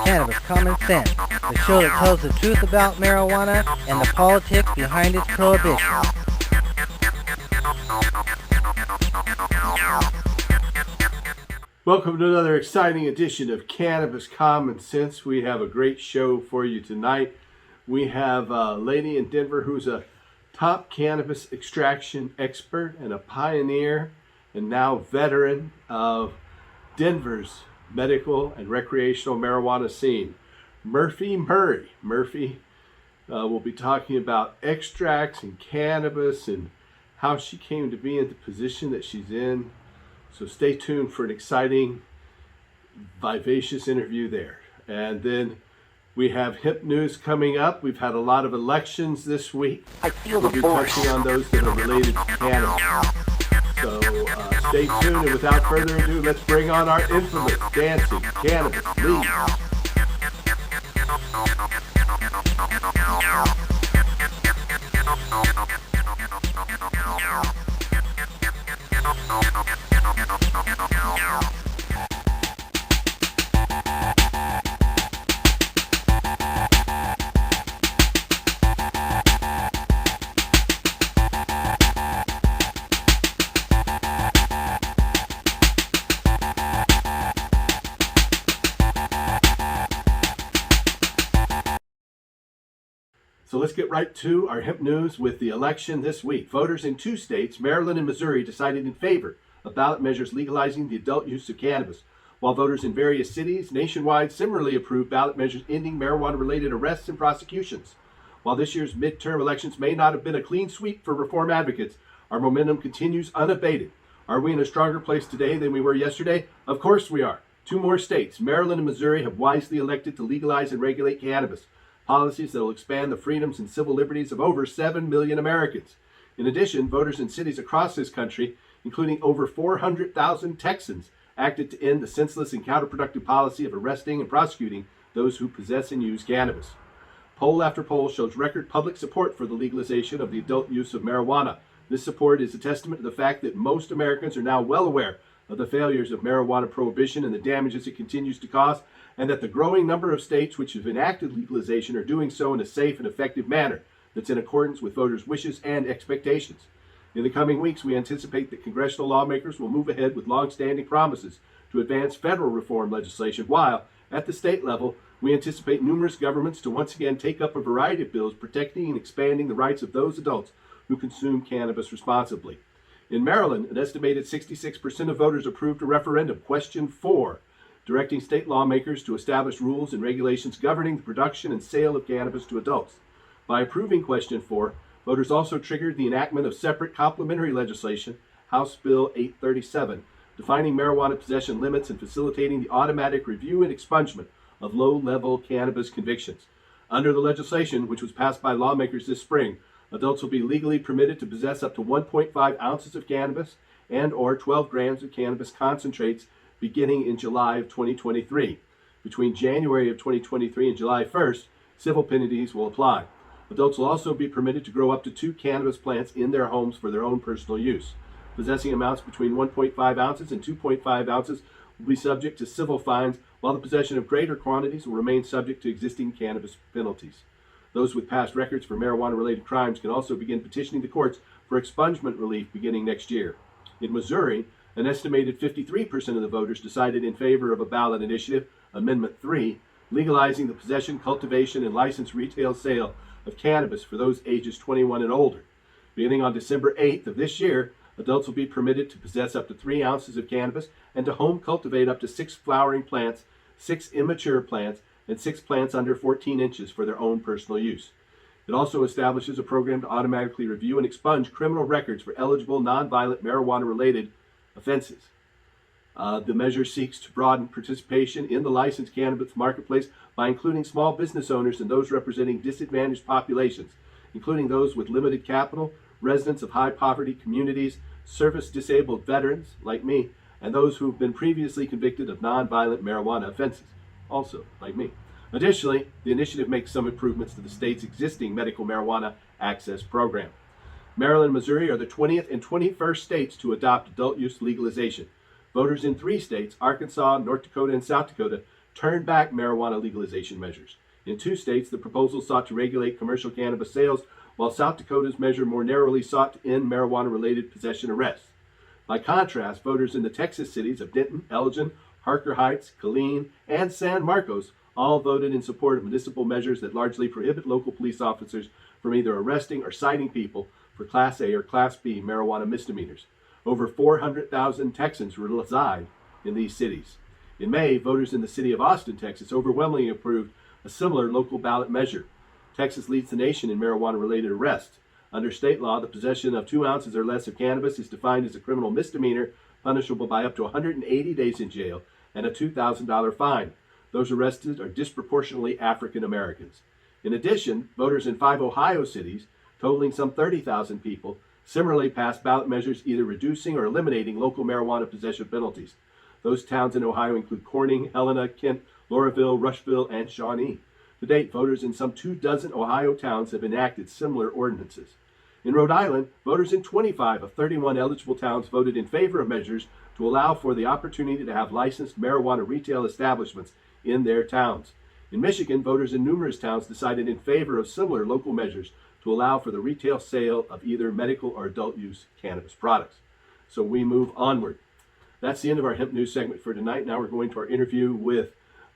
Cannabis Common Sense, the show that tells the truth about marijuana and the politics behind its prohibition. Welcome to another exciting edition of Cannabis Common Sense. We have a great show for you tonight. We have a lady in Denver who's a top cannabis extraction expert and a pioneer and now veteran of Denver's medical and recreational marijuana scene, Murri. Murri will be talking about extracts and cannabis and how she came to be in the position that she's in. So stay tuned for an exciting, vivacious interview there. And then we have hip news coming up. We've had a lot of elections this week. We'll be touching on those that are related to cannabis. So stay tuned, and without further ado, let's bring on our infamous dancing cannabis lead. So let's get right to our hemp news with the election this week. Voters in two states, Maryland and Missouri, decided in favor of ballot measures legalizing the adult use of cannabis, while voters in various cities nationwide similarly approved ballot measures ending marijuana-related arrests and prosecutions. While this year's midterm elections may not have been a clean sweep for reform advocates, our momentum continues unabated. Are we in a stronger place today than we were yesterday? Of course we are. Two more states, Maryland and Missouri, have wisely elected to legalize and regulate cannabis, policies that will expand the freedoms and civil liberties of over 7 million Americans. In addition, voters in cities across this country, including over 400,000 Texans, acted to end the senseless and counterproductive policy of arresting and prosecuting those who possess and use cannabis. Poll after poll shows record public support for the legalization of the adult use of marijuana. This support is a testament to the fact that most Americans are now well aware of the failures of marijuana prohibition and the damages it continues to cause, and that the growing number of states which have enacted legalization are doing so in a safe and effective manner that's in accordance with voters' wishes and expectations. In the coming weeks, we anticipate that congressional lawmakers will move ahead with long-standing promises to advance federal reform legislation, while, at the state level, we anticipate numerous governments to once again take up a variety of bills protecting and expanding the rights of those adults who consume cannabis responsibly. In Maryland, an estimated 66% of voters approved a referendum, Question 4, directing state lawmakers to establish rules and regulations governing the production and sale of cannabis to adults. By approving Question 4, voters also triggered the enactment of separate complementary legislation, House Bill 837, defining marijuana possession limits and facilitating the automatic review and expungement of low-level cannabis convictions. Under the legislation, which was passed by lawmakers this spring, adults will be legally permitted to possess up to 1.5 ounces of cannabis and or 12 grams of cannabis concentrates beginning in July of 2023. Between January of 2023 and July 1st, civil penalties will apply. Adults will also be permitted to grow up to 2 cannabis plants in their homes for their own personal use. Possessing amounts between 1.5 ounces and 2.5 ounces will be subject to civil fines, while the possession of greater quantities will remain subject to existing cannabis penalties. Those with past records for marijuana-related crimes can also begin petitioning the courts for expungement relief beginning next year. In Missouri, an estimated 53% of the voters decided in favor of a ballot initiative, Amendment 3, legalizing the possession, cultivation, and licensed retail sale of cannabis for those ages 21 and older. Beginning on December 8th of this year, adults will be permitted to possess up to 3 ounces of cannabis and to home cultivate up to 6 flowering plants, 6 immature plants, and 6 plants under 14 inches for their own personal use. It also establishes a program to automatically review and expunge criminal records for eligible nonviolent marijuana-related offenses. The measure seeks to broaden participation in the licensed cannabis marketplace by including small business owners and those representing disadvantaged populations, including those with limited capital, residents of high poverty communities, service-disabled veterans like me, and those who have been previously convicted of nonviolent marijuana offenses, also like me. Additionally, the initiative makes some improvements to the state's existing medical marijuana access program. Maryland and Missouri are the 20th and 21st states to adopt adult use legalization. Voters in 3 states, Arkansas, North Dakota, and South Dakota, turned back marijuana legalization measures. In 2 states, the proposal sought to regulate commercial cannabis sales, while South Dakota's measure more narrowly sought to end marijuana-related possession arrests. By contrast, voters in the Texas cities of Denton, Elgin, Harker Heights, Killeen, and San Marcos all voted in support of municipal measures that largely prohibit local police officers from either arresting or citing people for Class A or Class B marijuana misdemeanors. Over 400,000 Texans reside in these cities. In May, voters in the city of Austin, Texas, overwhelmingly approved a similar local ballot measure. Texas leads the nation in marijuana-related arrests. Under state law, the possession of 2 ounces or less of cannabis is defined as a criminal misdemeanor, punishable by up to 180 days in jail and a $2,000 fine. Those arrested are disproportionately African Americans. In addition, voters in 5 Ohio cities, totaling some 30,000 people, similarly passed ballot measures either reducing or eliminating local marijuana possession penalties. Those towns in Ohio include Corning, Helena, Kent, Lauraville, Rushville, and Shawnee. To date, voters in some 24 Ohio towns have enacted similar ordinances. In Rhode Island, voters in 25 of 31 eligible towns voted in favor of measures to allow for the opportunity to have licensed marijuana retail establishments in their towns. In Michigan, voters in numerous towns decided in favor of similar local measures to allow for the retail sale of either medical or adult use cannabis products. So we move onward. That's the end of our hemp news segment for tonight. Now we're going to our interview with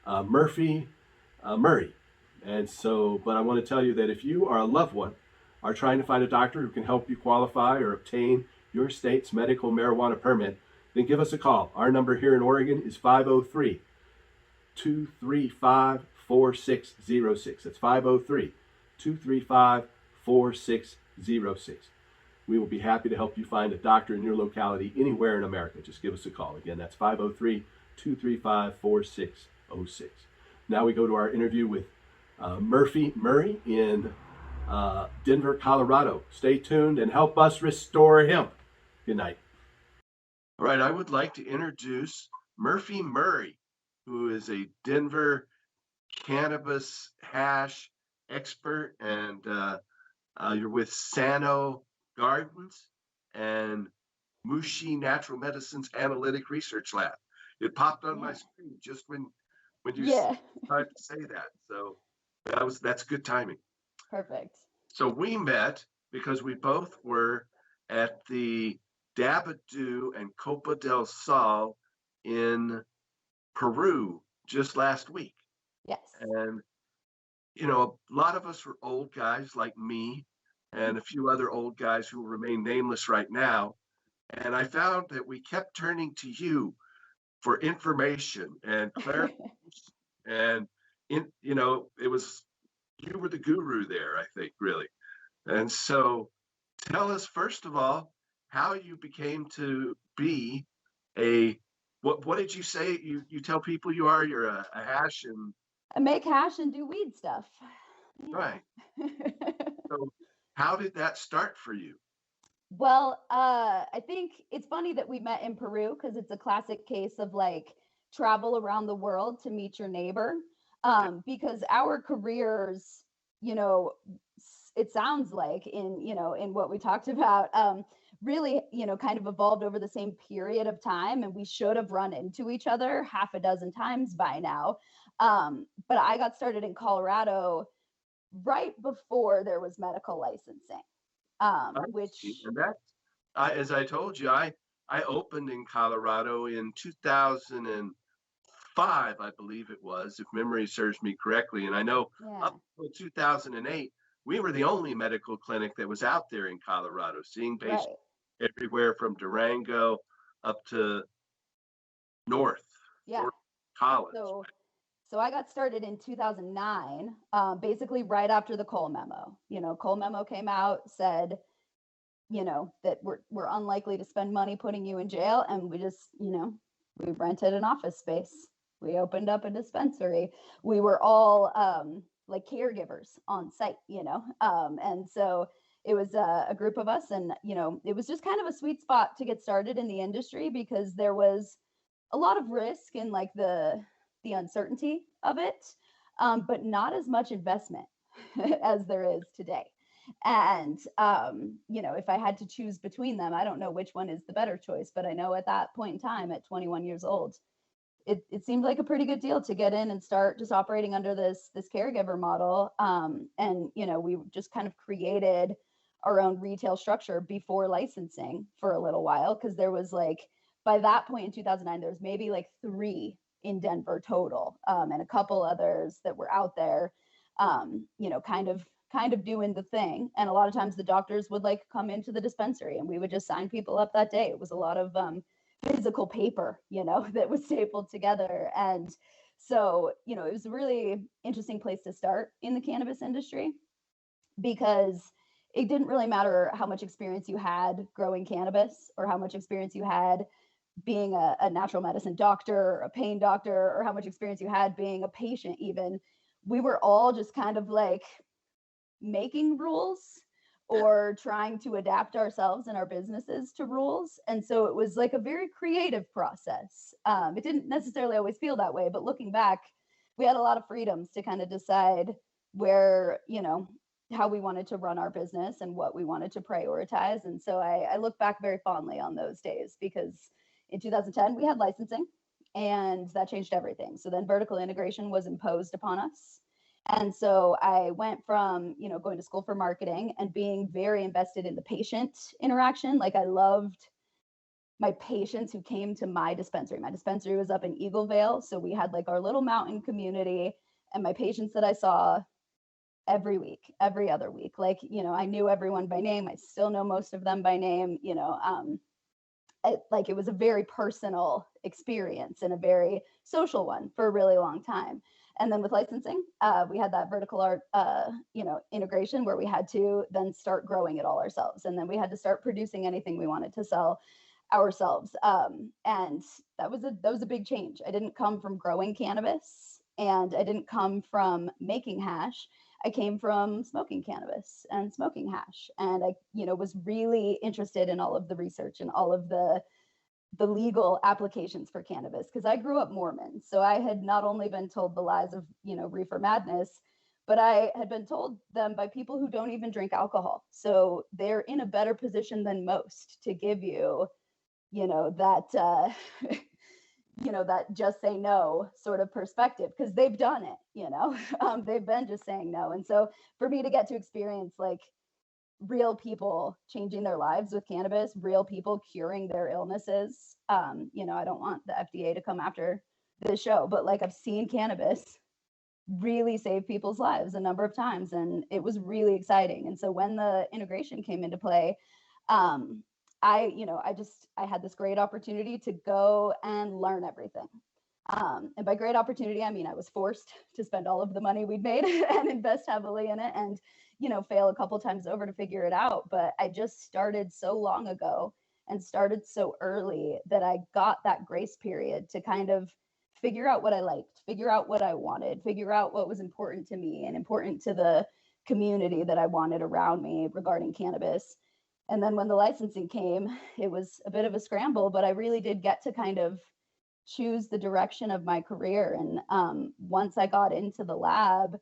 Murri. But I want to tell you that if you are a loved one, are trying to find a doctor who can help you qualify or obtain your state's medical marijuana permit, then give us a call. Our number here in Oregon is 503-235-4606. That's 503-235-4606. We will be happy to help you find a doctor in your locality anywhere in America. Just give us a call. Again, that's 503-235-4606. Now we go to our interview with Murri in Denver, Colorado. Stay tuned and help us restore hemp. Good night. All right, I would like to introduce Murri, who is a Denver cannabis hash expert, and you're with Sano Gardens and Mushish Natural Medicine's Analytic Research Lab. It popped on my screen just when you started to say that. So that's good timing. Perfect. So we met because we both were at the Dabadoo and Copa del Sol in Peru just last week. Yes. And, a lot of us were old guys like me and a few other old guys who will remain nameless right now. And I found that we kept turning to you for information and clarification. And, it was, you were the guru there, I think, really. And so tell us, first of all, how you became to be what did you say? You tell people you are? You're a hash and... I make hash and do weed stuff. Yeah. Right. So how did that start for you? Well, I think it's funny that we met in Peru because it's a classic case of like travel around the world to meet your neighbor. Because our careers, it sounds like in what we talked about, really, kind of evolved over the same period of time, and we should have run into each other half a dozen times by now. But I got started in Colorado right before there was medical licensing, which... And that, as I told you, I opened in Colorado in 2005, I believe it was, if memory serves me correctly. And I know up until 2008, we were the only medical clinic that was out there in Colorado, seeing patients everywhere from Durango up to north. North College. So I got started in 2009, basically right after the Cole memo. Cole memo came out, said, that we're unlikely to spend money putting you in jail. And we just, we rented an office space. We opened up a dispensary. We were all like caregivers on site, and so it was a group of us, and, it was just kind of a sweet spot to get started in the industry because there was a lot of risk and like the uncertainty of it, but not as much investment as there is today. And, if I had to choose between them, I don't know which one is the better choice, but I know at that point in time, at 21 years old, it seemed like a pretty good deal to get in and start just operating under this caregiver model. And we just kind of created our own retail structure before licensing for a little while, because there was like, by that point in 2009, there was maybe like 3 in Denver total, and a couple others that were out there, kind of doing the thing. And a lot of times the doctors would like come into the dispensary and we would just sign people up that day. It was a lot of physical paper, that was stapled together. And so, it was a really interesting place to start in the cannabis industry, because it didn't really matter how much experience you had growing cannabis, or how much experience you had being a natural medicine doctor, or a pain doctor, or how much experience you had being a patient even. We were all just kind of like making rules, or trying to adapt ourselves and our businesses to rules. And so it was like a very creative process. It didn't necessarily always feel that way, but looking back, we had a lot of freedoms to kind of decide where, how we wanted to run our business and what we wanted to prioritize. And so I look back very fondly on those days, because in 2010, we had licensing, and that changed everything. So then vertical integration was imposed upon us. And so I went from, going to school for marketing and being very invested in the patient interaction. Like, I loved my patients who came to my dispensary. My dispensary was up in Eagle Vale. So we had like our little mountain community, and my patients that I saw every week, every other week, like, I knew everyone by name. I still know most of them by name, it was a very personal experience and a very social one for a really long time. And then with licensing, we had that vertical art, integration, where we had to then start growing it all ourselves. And then we had to start producing anything we wanted to sell ourselves. And that was a big change. I didn't come from growing cannabis, and I didn't come from making hash. I came from smoking cannabis and smoking hash. And I, was really interested in all of the research and all of the legal applications for cannabis, because I grew up Mormon. So I had not only been told the lies of, reefer madness, but I had been told them by people who don't even drink alcohol. So they're in a better position than most to give you, that, that just say no sort of perspective, because they've done it, they've been just saying no. And so for me to get to experience like real people changing their lives with cannabis, real people curing their illnesses, I don't want the FDA to come after this show, but like, I've seen cannabis really save people's lives a number of times, and it was really exciting. And so when the integration came into play, I had this great opportunity to go and learn everything. And by great opportunity, I mean, I was forced to spend all of the money we'd made and invest heavily in it, and, fail a couple times over to figure it out. But I just started so long ago and started so early that I got that grace period to kind of figure out what I liked, figure out what I wanted, figure out what was important to me and important to the community that I wanted around me regarding cannabis. And then when the licensing came, it was a bit of a scramble, but I really did get to kind of choose the direction of my career. And once I got into the lab,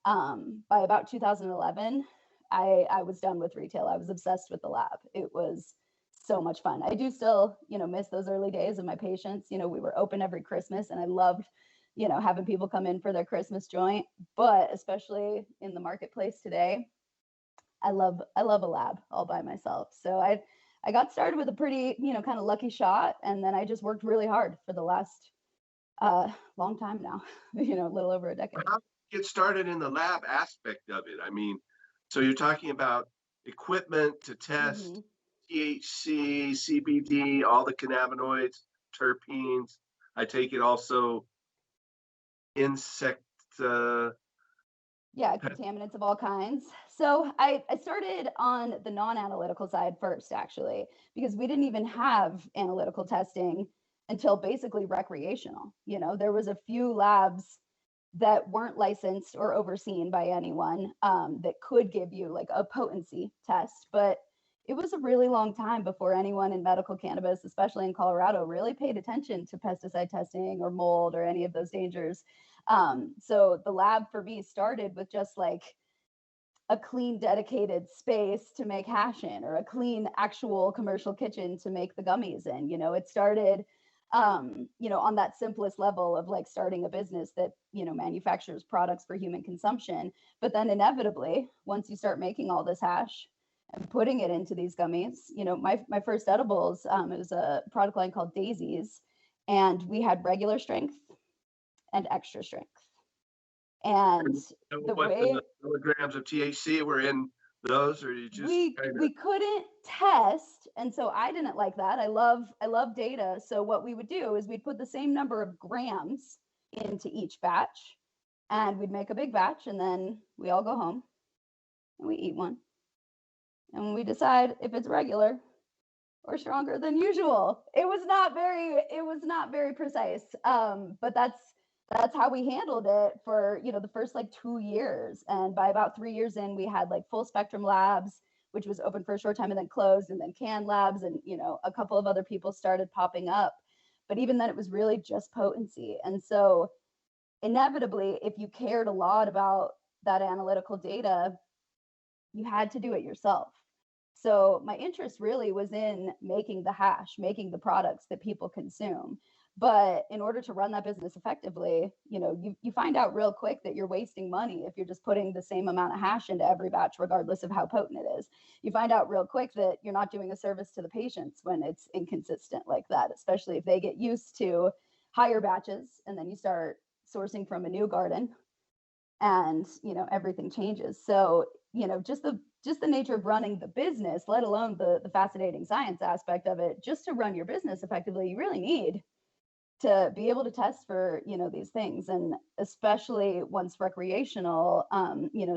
by about 2011, I was done with retail. I was obsessed with the lab. It was so much fun. I do still, miss those early days of my patients. We were open every Christmas, and I loved, having people come in for their Christmas joint. But especially in the marketplace today, I love a lab all by myself. So I got started with a pretty, kind of lucky shot. And then I just worked really hard for the last long time now, a little over a decade. How did you get started in the lab aspect of it? I mean, so you're talking about equipment to test THC, CBD, all the cannabinoids, terpenes. I take it also insect. Contaminants of all kinds. So I started on the non-analytical side first, actually, because we didn't even have analytical testing until basically recreational. There was a few labs that weren't licensed or overseen by anyone that could give you like a potency test, but it was a really long time before anyone in medical cannabis, especially in Colorado, really paid attention to pesticide testing or mold or any of those dangers. So the lab for me started with just like a clean, dedicated space to make hash in, or a clean actual commercial kitchen to make the gummies in. It started on that simplest level of like starting a business that, manufactures products for human consumption. But then inevitably, once you start making all this hash and putting it into these gummies, my first edibles, it was a product line called Daisies, and we had regular strength and extra strength. And the what way milligrams of THC were in those, or you just we couldn't test, and so I didn't like that. I love data. So what we would do is we'd put the same number of grams into each batch, and we'd make a big batch, and then we all go home and we eat one, and we decide if it's regular or stronger than usual. It was not very precise, but that's how we handled it for the first like 2 years. And by about 3 years in, we had like Full Spectrum Labs, which was open for a short time and then closed, and then Can Labs, and a couple of other people started popping up. But even then, it was really just potency. And so inevitably, if you cared a lot about that analytical data, you had to do it yourself. So my interest really was in making the hash, making the products that people consume. But in order to run that business effectively, you find out real quick that you're wasting money if you're just putting the same amount of hash into every batch, regardless of how potent it is. You find out real quick that you're not doing a service to the patients when it's inconsistent like that, especially if they get used to higher batches and then you start sourcing from a new garden and, everything changes. So, just the nature of running the business, let alone the fascinating science aspect of it, just to run your business effectively, you really need to be able to test for these things. And especially once recreational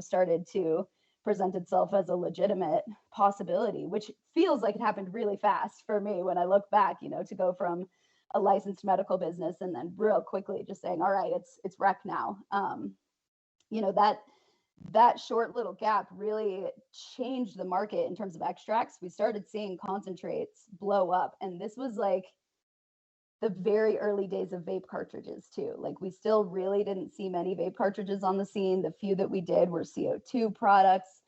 started to present itself as a legitimate possibility, which feels like it happened really fast for me when I look back, to go from a licensed medical business and then real quickly just saying, all right, it's rec now. That short little gap really changed the market in terms of extracts. We started seeing concentrates blow up, and this was like the very early days of vape cartridges too. Like, we still really didn't see many vape cartridges on the scene. The few that we did were CO2 products.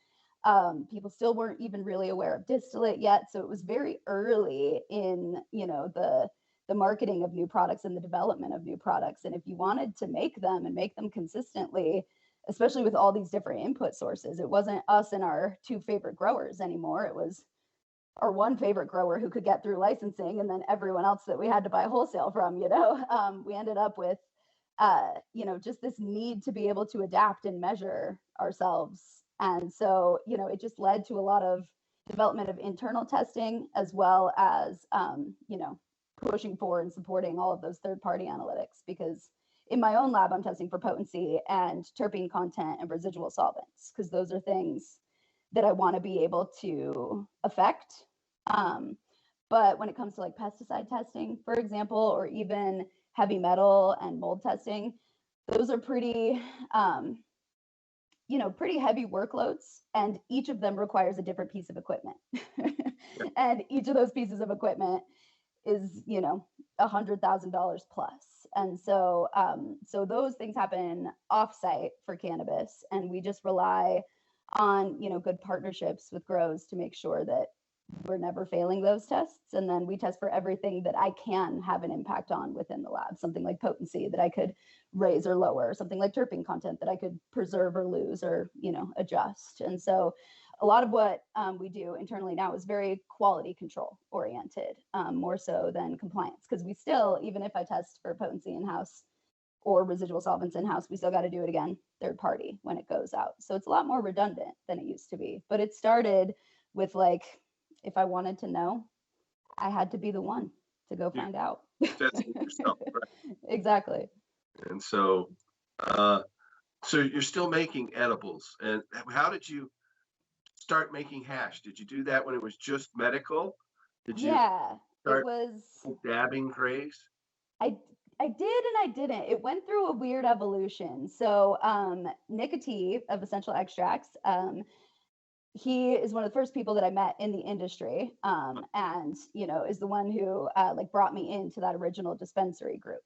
People still weren't even really aware of distillate yet. So it was very early in, the marketing of new products and the development of new products. And if you wanted to make them and make them consistently, especially with all these different input sources, it wasn't us and our two favorite growers anymore. It was our one favorite grower who could get through licensing, and then everyone else that we had to buy wholesale from. We ended up with just this need to be able to adapt and measure ourselves. And so it just led to a lot of development of internal testing, as well as pushing for and supporting all of those third-party analytics, because in my own lab I'm testing for potency and terpene content and residual solvents, because those are things that I want to be able to affect. But when it comes to like pesticide testing, for example, or even heavy metal and mold testing, those are pretty, pretty heavy workloads, and each of them requires a different piece of equipment. And each of those pieces of equipment is, $100,000 plus. And so, so those things happen offsite for cannabis, and we just rely on, good partnerships with grows to make sure that we're never failing those tests. And then we test for everything that I can have an impact on within the lab, something like potency that I could raise or lower, something like terpene content that I could preserve or lose or, adjust. And so a lot of what we do internally now is very quality control oriented, more so than compliance, because we still, even if I test for potency in-house or residual solvents in-house, we still got to do it again third party when it goes out. So it's a lot more redundant than it used to be. But it started with, like, if I wanted to know, I had to be the one to go find out. That's yourself, right? Exactly. And so you're still making edibles. And how did you start making hash? Did you do that when it was just medical? Did you start it was dabbing craze? I did and I didn't. It went through a weird evolution. So Nick T of Essential Extracts, he is one of the first people that I met in the industry, and is the one who brought me into that original dispensary group.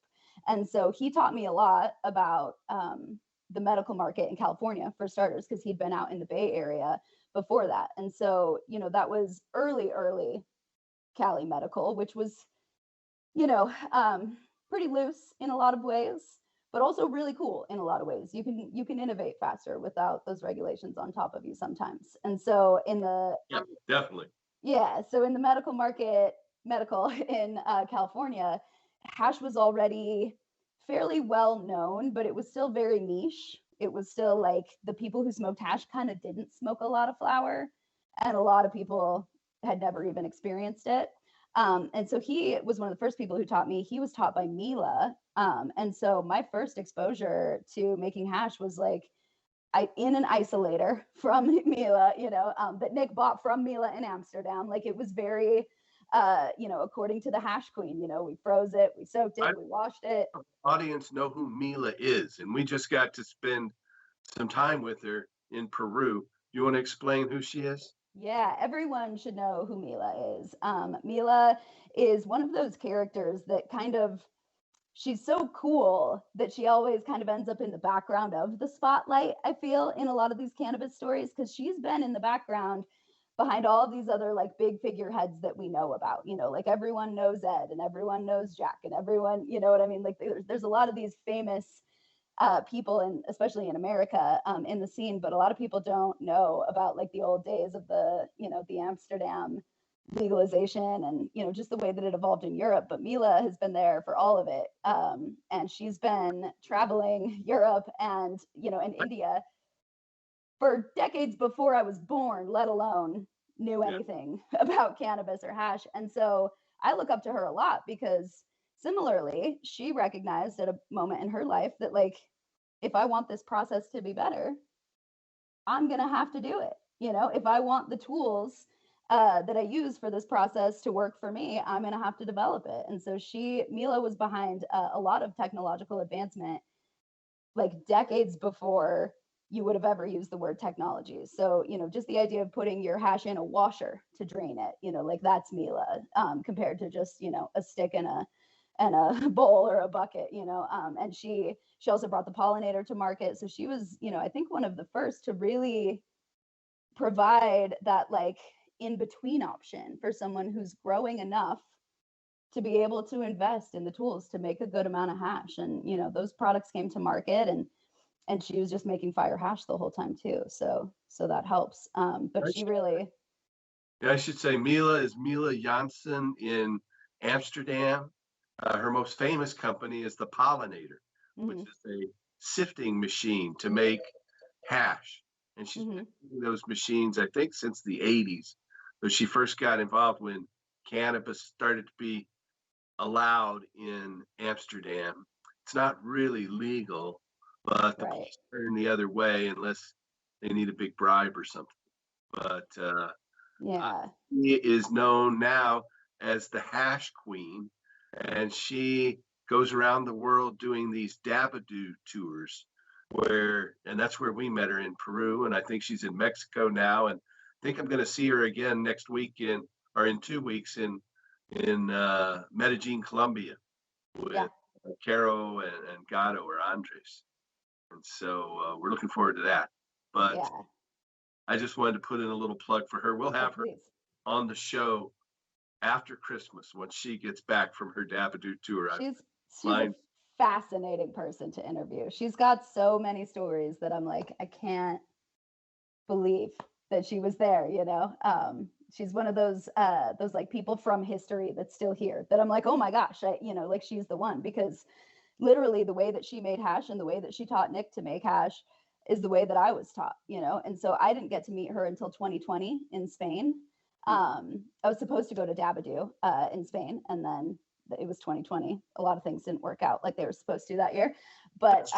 And so he taught me a lot about the medical market in California, for starters, because he'd been out in the Bay Area before that. And so that was early Cali medical, which was you know, pretty loose in a lot of ways, but also really cool in a lot of ways. You can innovate faster without those regulations on top of you sometimes. And so in the Yeah, definitely. yeah, so in the medical market, medical in California, hash was already fairly well known, but it was still very niche. It was still like the people who smoked hash kind of didn't smoke a lot of flower, and a lot of people had never even experienced it. And so he was one of the first people who taught me. He was taught by Mila. And so my first exposure to making hash was like in an isolator from Mila, that Nick bought from Mila in Amsterdam. Like it was very, according to the hash queen, we froze it, we soaked it, we washed it. Audience know who Mila is, and we just got to spend some time with her in Peru. You want to explain who she is? Yeah, everyone should know who Mila is. Mila is one of those characters that she's so cool that she always kind of ends up in the background of the spotlight, I feel, in a lot of these cannabis stories, because she's been in the background behind all of these other like big figureheads that we know about. Like everyone knows Ed and everyone knows Jack and everyone, you know what I mean? Like there's a lot of these famous people, and especially in America, in the scene, but a lot of people don't know about like the old days of the Amsterdam legalization and just the way that it evolved in Europe. But Mila has been there for all of it, and she's been traveling Europe and and India for decades before I was born, let alone knew anything about cannabis or hash. And so I look up to her a lot because similarly, she recognized at a moment in her life that like, if I want this process to be better, I'm going to have to do it. If I want the tools that I use for this process to work for me, I'm going to have to develop it. And so Mila was behind a lot of technological advancement, like decades before you would have ever used the word technology. So, just the idea of putting your hash in a washer to drain it, like that's Mila, compared to just, a stick and a bowl or a bucket, and she also brought the pollinator to market. So she was, I think one of the first to really provide that like in between option for someone who's growing enough to be able to invest in the tools to make a good amount of hash. And those products came to market, and she was just making fire hash the whole time too. So that helps. But she really, I should say Mila is Mila Janssen in Amsterdam. Her most famous company is the Pollinator, which is a sifting machine to make hash. And she's been using those machines, I think, since the 80s. But she first got involved when cannabis started to be allowed in Amsterdam. It's not really legal, but the police turn the other way unless they need a big bribe or something. But she is known now as the hash queen, and she goes around the world doing these dabadoo tours and that's where we met her, in Peru, and I think she's in Mexico now, and I think I'm going to see her again next week in 2 weeks in Medellin, Colombia, with Caro and Gato or Andres. And so we're looking forward to that. But I just wanted to put in a little plug for her. We'll have her on the show after Christmas once she gets back from her Dabadoo tour. She's a fascinating person to interview. She's got so many stories that I'm like, I can't believe that she was there, she's one of those like people from history that's still here that I'm like, oh my gosh, like she's the one, because literally the way that she made hash and the way that she taught Nick to make hash is the way that I was taught, and so I didn't get to meet her until 2020 in Spain. I was supposed to go to Dabadoo in Spain, and then it was 2020. A lot of things didn't work out like they were supposed to that year, but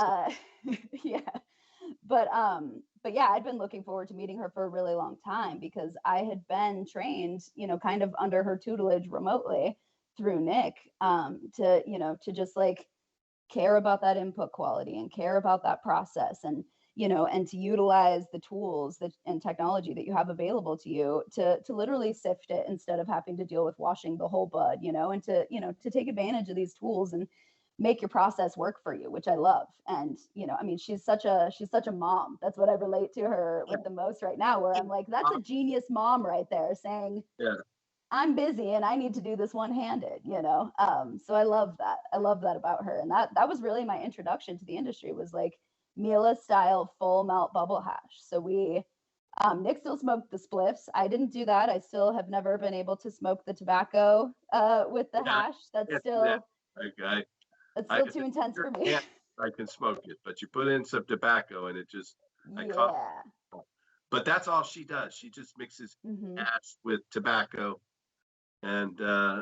but yeah, I'd been looking forward to meeting her for a really long time because I had been trained, kind of under her tutelage remotely through Nick, to just like care about that input quality and care about that process, and and to utilize the tools and technology that you have available to you to literally sift it instead of having to deal with washing the whole bud, and to take advantage of these tools and make your process work for you, which I love. And I mean, she's such a mom. That's what I relate to her with the most right now, where I'm like, that's a genius mom right there saying, I'm busy and I need to do this one-handed, you know. So I love that. I love that about her. And that was really my introduction to the industry, was like Mila style full melt bubble hash. So we Nick still smoked the spliffs. I didn't do that. I still have never been able to smoke the tobacco with the Yeah, hash. That's can't do that. still that's I still if too it's intense your for me. hand, I can smoke it, but you put in some tobacco and it just I can't. Yeah. But that's all she does. She just mixes Hmm. hash with tobacco, and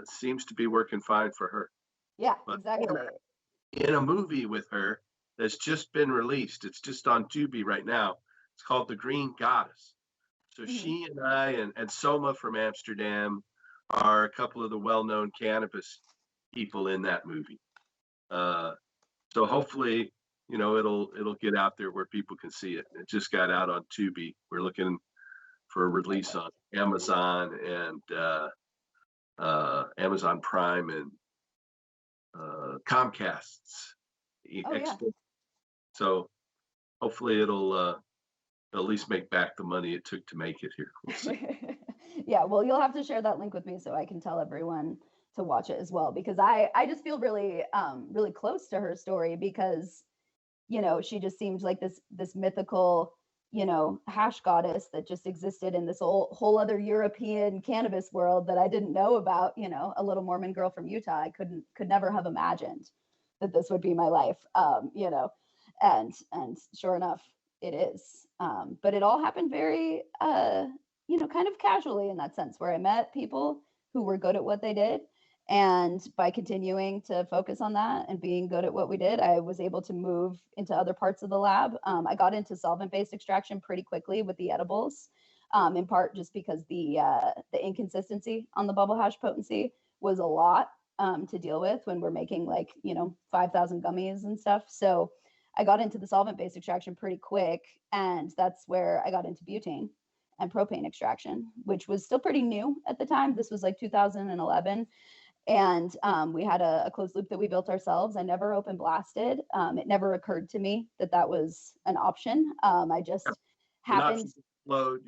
seems to be working fine for her. Yeah, But exactly. in a movie with her that's just been released, it's just on Tubi right now. It's called The Green Goddess. So Hmm. she and I and Soma from Amsterdam are a couple of the well-known cannabis people in that movie. Uh, so hopefully, it'll get out there where people can see it. It just got out on Tubi. We're looking for a release on Amazon and Amazon Prime and Comcast's Oh yeah. extra. So hopefully it'll at least make back the money it took to make it here. We'll see. Yeah, well, you'll have to share that link with me so I can tell everyone to watch it as well, because I just feel really really close to her story, because she just seemed like this mythical, hash goddess that just existed in this whole other European cannabis world that I didn't know about. A little Mormon girl from Utah. I could never have imagined that this would be my life. And sure enough, it is. But it all happened very kind of casually, in that sense, where I met people who were good at what they did. And by continuing to focus on that and being good at what we did, I was able to move into other parts of the lab. I got into solvent-based extraction pretty quickly with the edibles, in part just because the inconsistency on the bubble hash potency was a lot to deal with when we're making 5,000 gummies and stuff. So I got into the solvent-based extraction pretty quick, and that's where I got into butane and propane extraction, which was still pretty new at the time. This was like 2011. And we had a closed loop that we built ourselves. I never open blasted. It never occurred to me that was an option. I just happened. Load,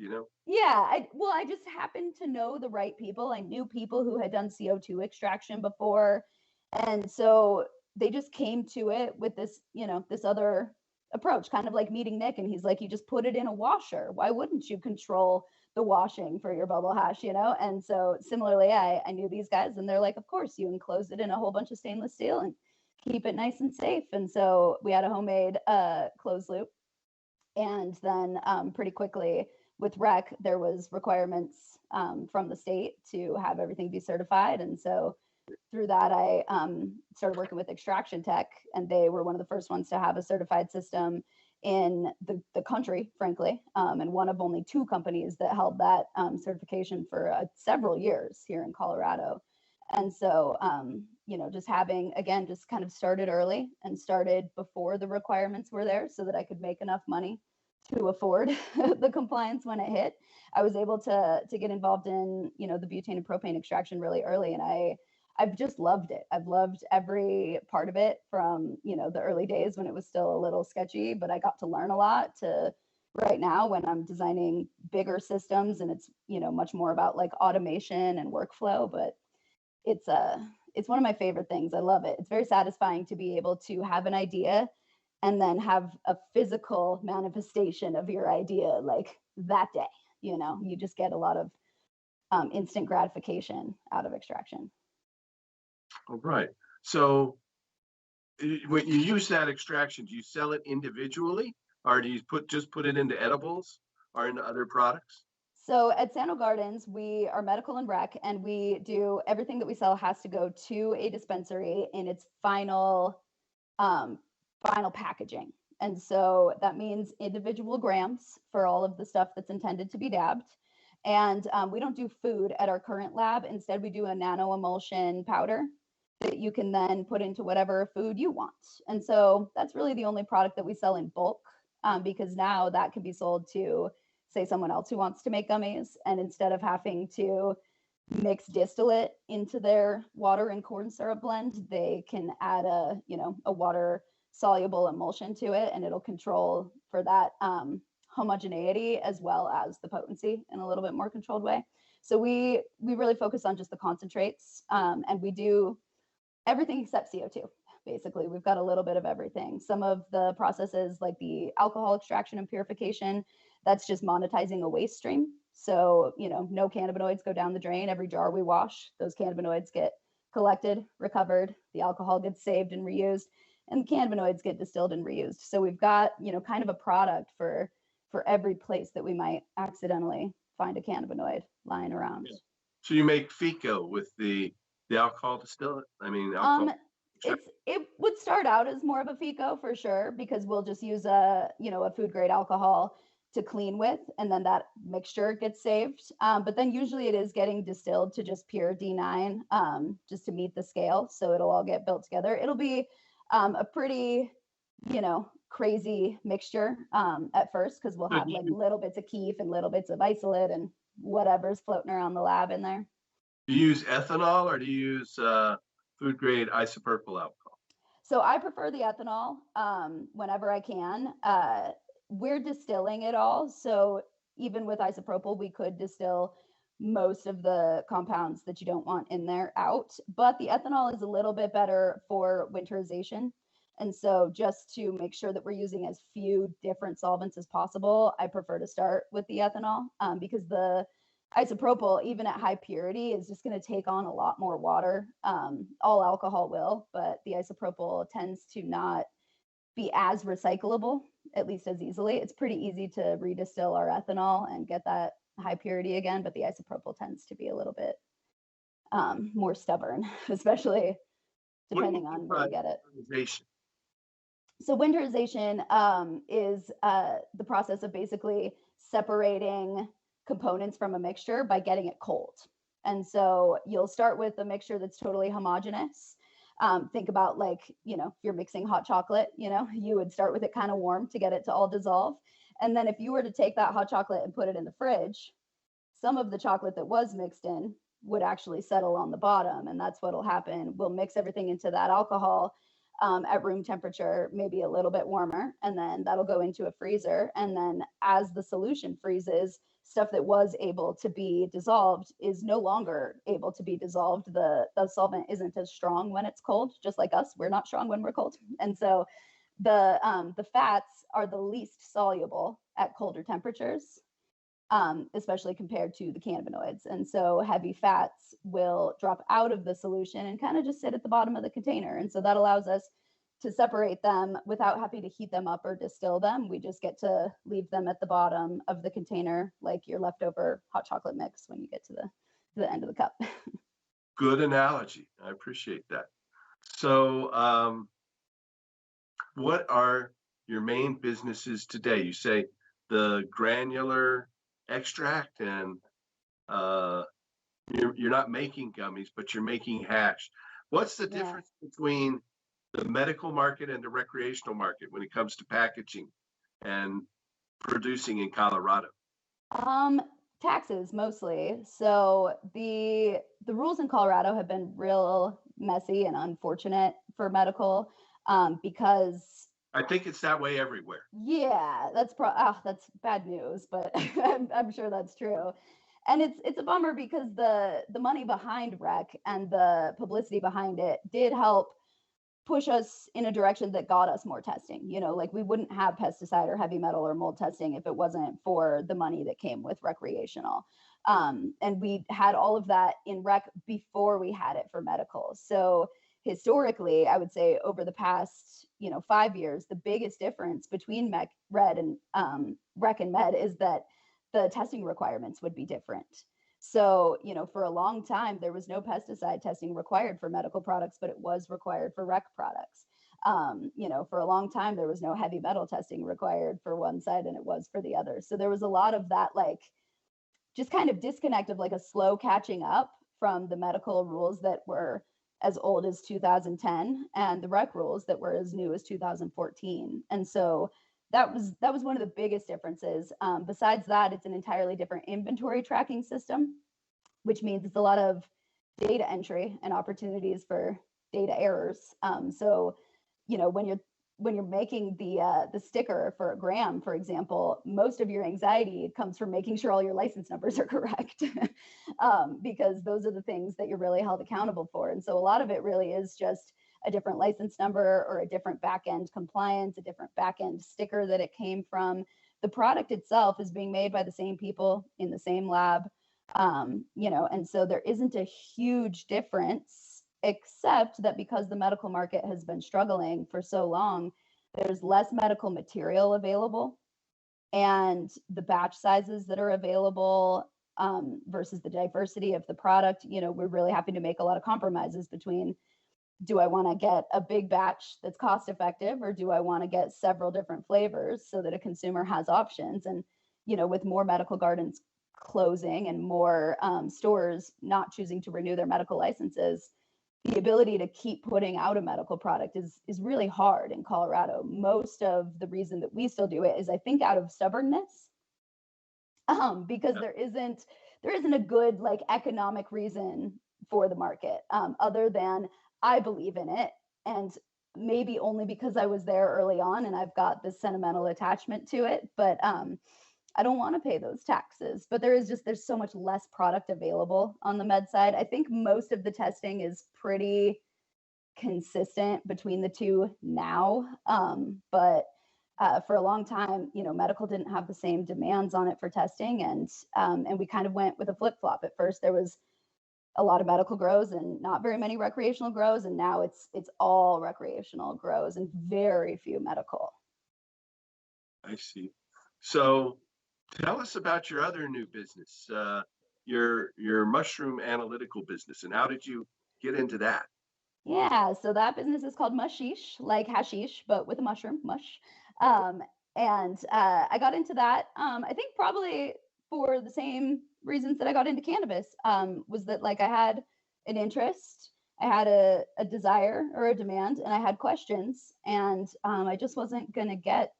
Yeah, I just happened to know the right people. I knew people who had done CO2 extraction before, and so they just came to it with this other approach, kind of like meeting Nick, and he's like, you just put it in a washer. Why wouldn't you control the washing for your bubble hash, And so similarly, I knew these guys, and they're like, of course, you enclose it in a whole bunch of stainless steel and keep it nice and safe. And so we had a homemade closed loop. And then pretty quickly with rec, there was requirements from the state to have everything be certified. And so through that, I started working with Extraction Tech, and they were one of the first ones to have a certified system in the country, frankly, and one of only two companies that held that certification for several years here in Colorado. And so, just having, again, just kind of started early and started before the requirements were there so that I could make enough money to afford the compliance when it hit. I was able to get involved in, the butane and propane extraction really early. And I've just loved it. I've loved every part of it from, the early days when it was still a little sketchy, but I got to learn a lot, to right now when I'm designing bigger systems, and it's, much more about like automation and workflow. But it's one of my favorite things. I love it. It's very satisfying to be able to have an idea and then have a physical manifestation of your idea like that day. You just get a lot of instant gratification out of extraction. All right. So when you use that extraction, do you sell it individually, or do you just put it into edibles or into other products? So at Sano Gardens, we are medical and rec, and we do everything that we sell has to go to a dispensary in its final packaging. And so that means individual grams for all of the stuff that's intended to be dabbed. And we don't do food at our current lab. Instead, we do a nano emulsion powder that you can then put into whatever food you want. And so that's really the only product that we sell in bulk, because now that can be sold to, say, someone else who wants to make gummies. And instead of having to mix distillate into their water and corn syrup blend, they can add a water soluble emulsion to it, and it'll control for that homogeneity as well as the potency in a little bit more controlled way. So we really focus on just the concentrates, and we do everything except CO2. Basically, we've got a little bit of everything. Some of the processes, like the alcohol extraction and purification, that's just monetizing a waste stream. So, no cannabinoids go down the drain. Every jar we wash, those cannabinoids get collected, recovered, the alcohol gets saved and reused, and the cannabinoids get distilled and reused. So we've got, kind of a product for every place that we might accidentally find a cannabinoid lying around. Yeah. So you make FICO with the alcohol distillate? I mean, alcohol. It would start out as more of a FICO for sure, because we'll just use a food grade alcohol to clean with, and then that mixture gets saved. But then usually it is getting distilled to just pure D9, just to meet the scale. So it'll all get built together. It'll be a pretty, crazy mixture at first, because we'll have like little bits of keef and little bits of isolate and whatever's floating around the lab in there. Do you use ethanol, or do you use food grade isopropyl alcohol? So I prefer the ethanol whenever I can. We're distilling it all. So even with isopropyl, we could distill most of the compounds that you don't want in there out. But the ethanol is a little bit better for winterization. And so just to make sure that we're using as few different solvents as possible, I prefer to start with the ethanol, because the isopropyl, even at high purity, is just going to take on a lot more water. All alcohol will, but the isopropyl tends to not be as recyclable, at least as easily. It's pretty easy to redistill our ethanol and get that high purity again, but the isopropyl tends to be a little bit more stubborn, especially depending on where you get it. So winterization is the process of basically separating components from a mixture by getting it cold. And so you'll start with a mixture that's totally homogeneous. Think about, like, if you're mixing hot chocolate, you would start with it kind of warm to get it to all dissolve. And then if you were to take that hot chocolate and put it in the fridge, some of the chocolate that was mixed in would actually settle on the bottom. And that's what'll happen. We'll mix everything into that alcohol at room temperature, maybe a little bit warmer, and then that'll go into a freezer. And then as the solution freezes, stuff that was able to be dissolved is no longer able to be dissolved. The solvent isn't as strong when it's cold, just like us. We're not strong when we're cold. And so the fats are the least soluble at colder temperatures, especially compared to the cannabinoids. And so heavy fats will drop out of the solution and kind of just sit at the bottom of the container. And so that allows us to separate them without having to heat them up or distill them. We just get to leave them at the bottom of the container, like your leftover hot chocolate mix when you get to the end of the cup. Good analogy. I appreciate that. So what are your main businesses today? You say the granular extract, and you're not making gummies, but you're making hash. What's the difference between the medical market and the recreational market when it comes to packaging and producing in Colorado? Taxes mostly. So the rules in Colorado have been real messy and unfortunate for medical, because I think it's that way everywhere. Yeah, that's bad news, but I'm sure that's true. And it's a bummer, because the money behind rec and the publicity behind it did help push us in a direction that got us more testing. Like, we wouldn't have pesticide or heavy metal or mold testing if it wasn't for the money that came with recreational. And we had all of that in rec before we had it for medical. So historically, I would say over the past 5 years, the biggest difference between rec and med is that the testing requirements would be different. So, for a long time, there was no pesticide testing required for medical products, but it was required for rec products. For a long time, there was no heavy metal testing required for one side, and it was for the other. So there was a lot of that, like, just kind of disconnect of, like, a slow catching up from the medical rules that were as old as 2010 and the rec rules that were as new as 2014. And so that was one of the biggest differences. Besides that, it's an entirely different inventory tracking system, which means it's a lot of data entry and opportunities for data errors. So, when you're when you're making the sticker for a gram, for example, most of your anxiety comes from making sure all your license numbers are correct, because those are the things that you're really held accountable for. And so a lot of it really is just a different license number or a different back-end compliance, a different back-end sticker that it came from. The product itself is being made by the same people in the same lab, and so there isn't a huge difference, except that because the medical market has been struggling for so long, there's less medical material available, and the batch sizes that are available, versus the diversity of the product, we're really having to make a lot of compromises between, do I want to get a big batch that's cost effective, or do I want to get several different flavors so that a consumer has options? And, with more medical gardens closing and more stores not choosing to renew their medical licenses, the ability to keep putting out a medical product is really hard in Colorado. Most of the reason that we still do it is, I think, out of stubbornness, because there isn't a good like economic reason for the market, other than I believe in it, and maybe only because I was there early on and I've got this sentimental attachment to it. But I don't want to pay those taxes. But there's so much less product available on the med side. I think most of the testing is pretty consistent between the two now. But for a long time, medical didn't have the same demands on it for testing, and we kind of went with a flip-flop. At first, there was a lot of medical grows and not very many recreational grows, and now it's all recreational grows and very few medical. I see. So tell us about your other new business, your mushroom analytical business, and how did you get into that? Yeah, so that business is called Mushish, like hashish, but with a mushroom, mush. And I got into that, I think probably for the same reasons that I got into cannabis, was that like I had an interest, I had a desire or a demand, and I had questions, and I just wasn't going to get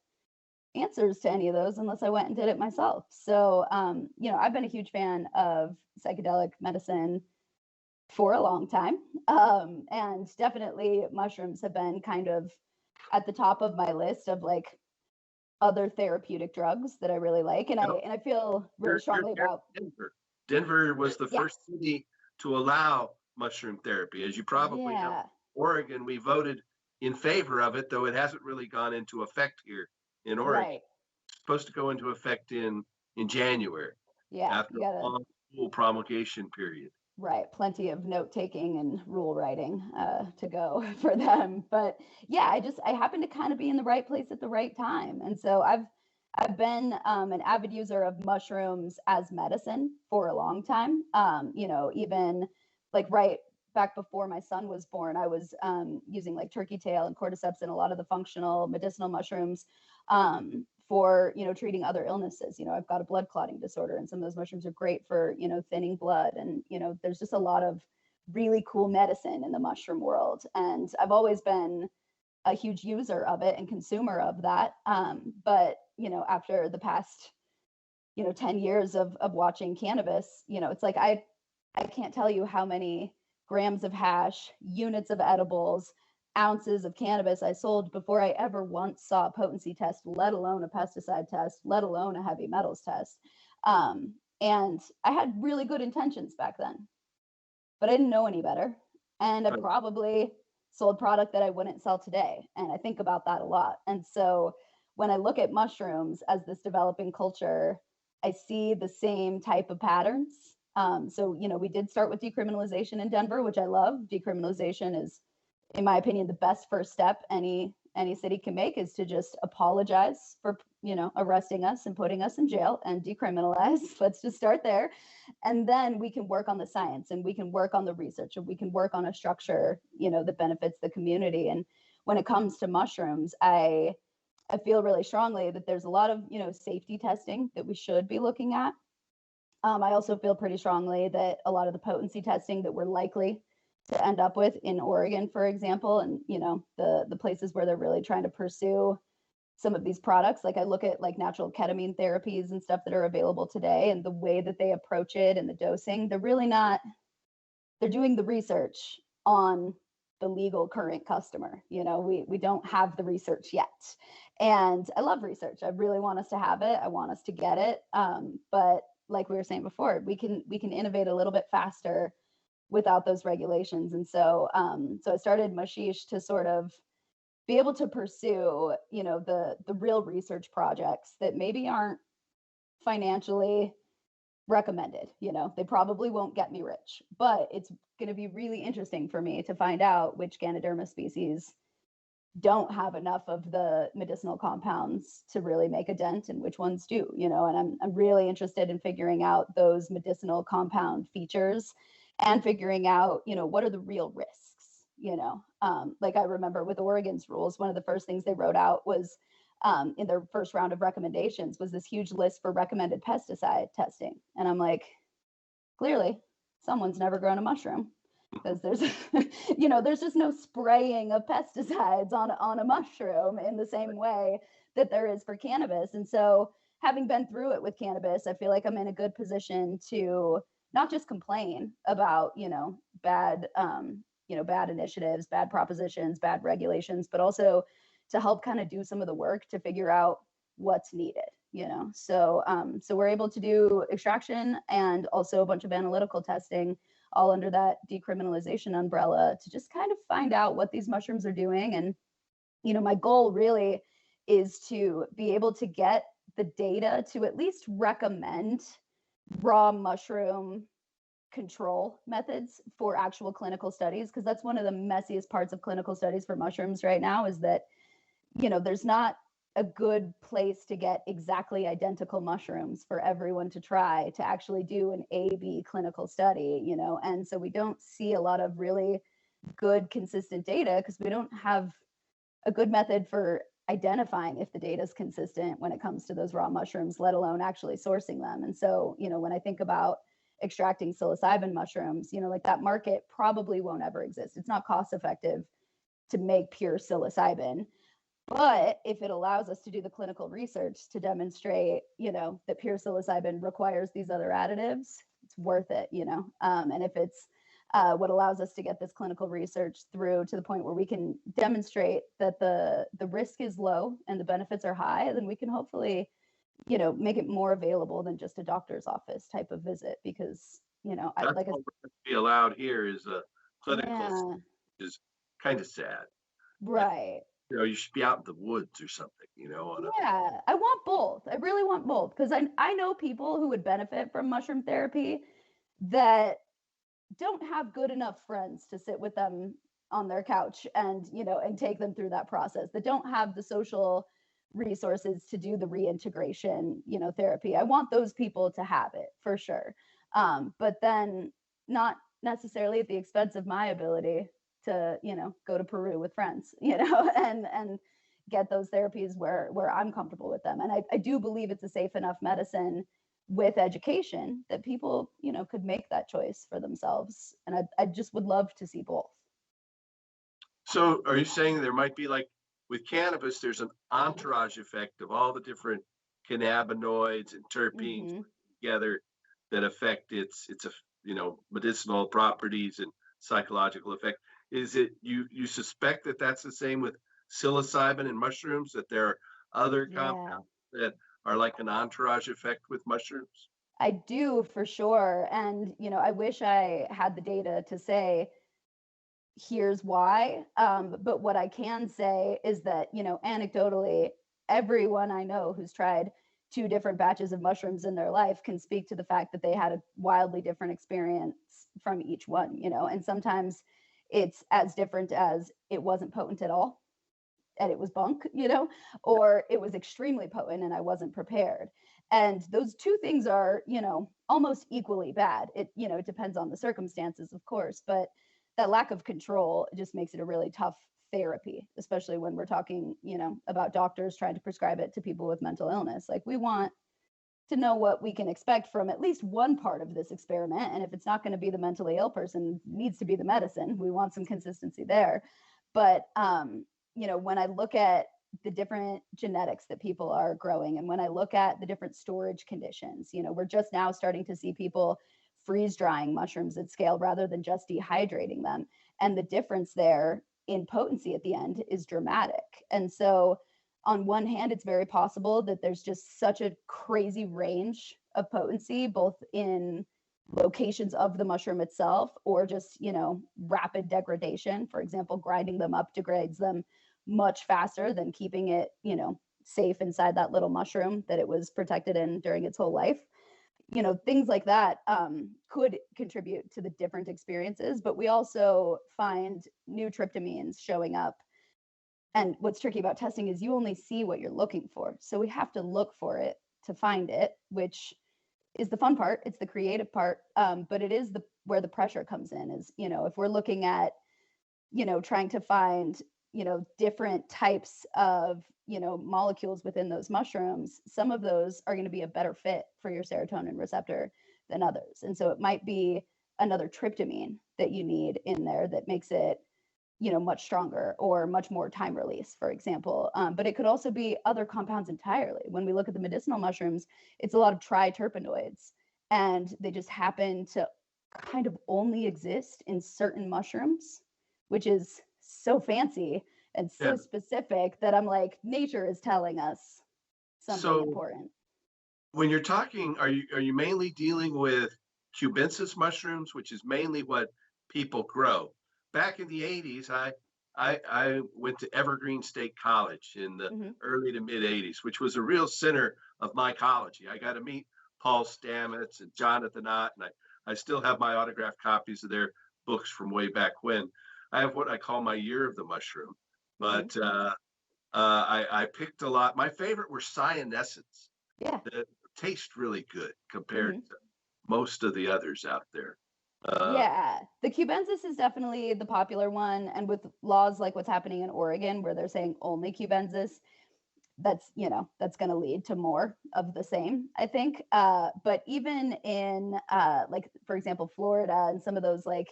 answers to any of those unless I went and did it myself. So, I've been a huge fan of psychedelic medicine for a long time. And definitely mushrooms have been kind of at the top of my list of like other therapeutic drugs that I really like. And I feel really strongly about Denver. Denver was the Yeah. first city to allow mushroom therapy. As you probably know, Oregon, we voted in favor of it, though it hasn't really gone into effect here in Oregon. Right. It's supposed to go into effect in January Yeah. after a long school promulgation period. Right. Plenty of note taking and rule writing to go for them. But yeah, I happened to kind of be in the right place at the right time. And so I've been an avid user of mushrooms as medicine for a long time. Even like right back before my son was born, I was using like turkey tail and cordyceps and a lot of the functional medicinal mushrooms for, treating other illnesses. I've got a blood clotting disorder, and some of those mushrooms are great for, thinning blood. And, there's just a lot of really cool medicine in the mushroom world. And I've always been a huge user of it and consumer of that. But, after the past, 10 years of watching cannabis, it's like, I can't tell you how many grams of hash, units of edibles, ounces of cannabis I sold before I ever once saw a potency test, let alone a pesticide test, let alone a heavy metals test. And I had really good intentions back then, but I didn't know any better. And I probably sold product that I wouldn't sell today. And I think about that a lot. And so when I look at mushrooms as this developing culture, I see the same type of patterns. So, we did start with decriminalization in Denver, which I love. Decriminalization is, in my opinion, the best first step any city can make, is to just apologize for, arresting us and putting us in jail and decriminalize. Let's just start there. And then we can work on the science, and we can work on the research, and we can work on a structure, that benefits the community. And when it comes to mushrooms, I feel really strongly that there's a lot of, safety testing that we should be looking at. I also feel pretty strongly that a lot of the potency testing that we're likely to end up with in Oregon, for example, and the places where they're really trying to pursue some of these products. Like I look at like natural ketamine therapies and stuff that are available today, and the way that they approach it and the dosing, they're doing the research on the legal current customer. You know, we don't have the research yet. And I love research. I really want us to have it. I want us to get it. But like we were saying before, we can innovate a little bit faster without those regulations. And so so I started Mushish to sort of be able to pursue, you know, the real research projects that maybe aren't financially recommended. You know, they probably won't get me rich, but it's going to be really interesting for me to find out which Ganoderma species don't have enough of the medicinal compounds to really make a dent and which ones do, you know. And I'm really interested in figuring out those medicinal compound features and figuring out, you know, what are the real risks, you know. Like I remember with Oregon's rules, one of the first things they wrote out was in their first round of recommendations was this huge list for recommended pesticide testing. And I'm like, clearly someone's never grown a mushroom, because there's you know, there's just no spraying of pesticides on a mushroom in the same way that there is for cannabis. And so having been through it with cannabis, I feel like I'm in a good position to not just complain about, you know, bad initiatives, bad propositions, bad regulations, but also to help kind of do some of the work to figure out what's needed, you know. So so we're able to do extraction and also a bunch of analytical testing, all under that decriminalization umbrella, to just kind of find out what these mushrooms are doing. And, you know, my goal really is to be able to get the data to at least recommend raw mushroom control methods for actual clinical studies, because that's one of the messiest parts of clinical studies for mushrooms right now, is that, you know, there's not a good place to get exactly identical mushrooms for everyone to try to actually do an A/B clinical study, you know. And so we don't see a lot of really good consistent data because we don't have a good method for identifying if the data is consistent when it comes to those raw mushrooms, let alone actually sourcing them. And so, you know, when I think about extracting psilocybin mushrooms, you know, like that market probably won't ever exist. It's not cost effective to make pure psilocybin. But if it allows us to do the clinical research to demonstrate, you know, that pure psilocybin requires these other additives, it's worth it, you know. And if it's what allows us to get this clinical research through to the point where we can demonstrate that the risk is low and the benefits are high, then we can hopefully, you know, make it more available than just a doctor's office type of visit. Because, you know, That's like what we're to be allowed here is a clinical, yeah, which is kind of sad. right. You know, you should be out in the woods or something, you know, on a Yeah, I want both. I really want both, because I know people who would benefit from mushroom therapy that don't have good enough friends to sit with them on their couch and, you know, and take them through that process, that don't have the social resources to do the reintegration, you know, therapy. I want those people to have it for sure. But then not necessarily at the expense of my ability to, you know, go to Peru with friends, you know, and get those therapies where I'm comfortable with them. And I do believe it's a safe enough medicine with education that people, you know, could make that choice for themselves. And I just would love to see both. So are you saying there might be, like with cannabis, there's an entourage effect of all the different cannabinoids and terpenes Mm-hmm. together that affect its you know, medicinal properties and psychological effect? Is it you suspect that that's the same with psilocybin and mushrooms, that there are other Yeah, compounds that are like an entourage effect with mushrooms? I do for sure. And, you know, I wish I had the data to say, here's why. But what I can say is that, you know, anecdotally, everyone I know who's tried 2 different batches of mushrooms in their life can speak to the fact that they had a wildly different experience from each one, you know. And sometimes it's as different as it wasn't potent at all and it was bunk, you know, or it was extremely potent and I wasn't prepared. And those two things are, you know, almost equally bad. It, you know, it depends on the circumstances, of course, but that lack of control just makes it a really tough therapy, especially when we're talking, you know, about doctors trying to prescribe it to people with mental illness. Like, we want to know what we can expect from at least one part of this experiment. And if it's not going to be the mentally ill person, it needs to be the medicine. We want some consistency there. But you know, when I look at the different genetics that people are growing, and when I look at the different storage conditions, you know, we're just now starting to see people freeze drying mushrooms at scale rather than just dehydrating them. And the difference there in potency at the end is dramatic. And so on one hand, it's very possible that there's just such a crazy range of potency, both in locations of the mushroom itself or just, rapid degradation. For example, grinding them up degrades them much faster than keeping it, safe inside that little mushroom that it was protected in during its whole life. Things like that could contribute to the different experiences, but we also find new tryptamines showing up. And what's tricky about testing is you only see what you're looking for. So we have to look for it to find it, which is the fun part. It's the creative part. But it is where the pressure comes in is, if we're looking at, trying to find, different types of, molecules within those mushrooms, some of those are going to be a better fit for your serotonin receptor than others. And so it might be another tryptamine that you need in there that makes it, much stronger or much more time release, for example. But it could also be other compounds entirely. When we look at the medicinal mushrooms, it's a lot of triterpenoids, and they just happen to kind of only exist in certain mushrooms, which is so fancy and so specific that I'm like, nature is telling us something important. When you're talking, are you mainly dealing with cubensis mushrooms, which is mainly what people grow? Back in the 80s, I went to Evergreen State College in the early to mid 80s, which was a real center of mycology. I got to meet Paul Stamets and Jonathan Ott, and I still have my autographed copies of their books from way back when. I have what I call my year of the mushroom, but I picked a lot. My favorite were cyanescents. Yeah. That taste really good compared to most of the others out there. The cubensis is definitely the popular one. And with laws like what's happening in Oregon, where they're saying only cubensis, that's going to lead to more of the same, I think. But even in like, for example, Florida and some of those like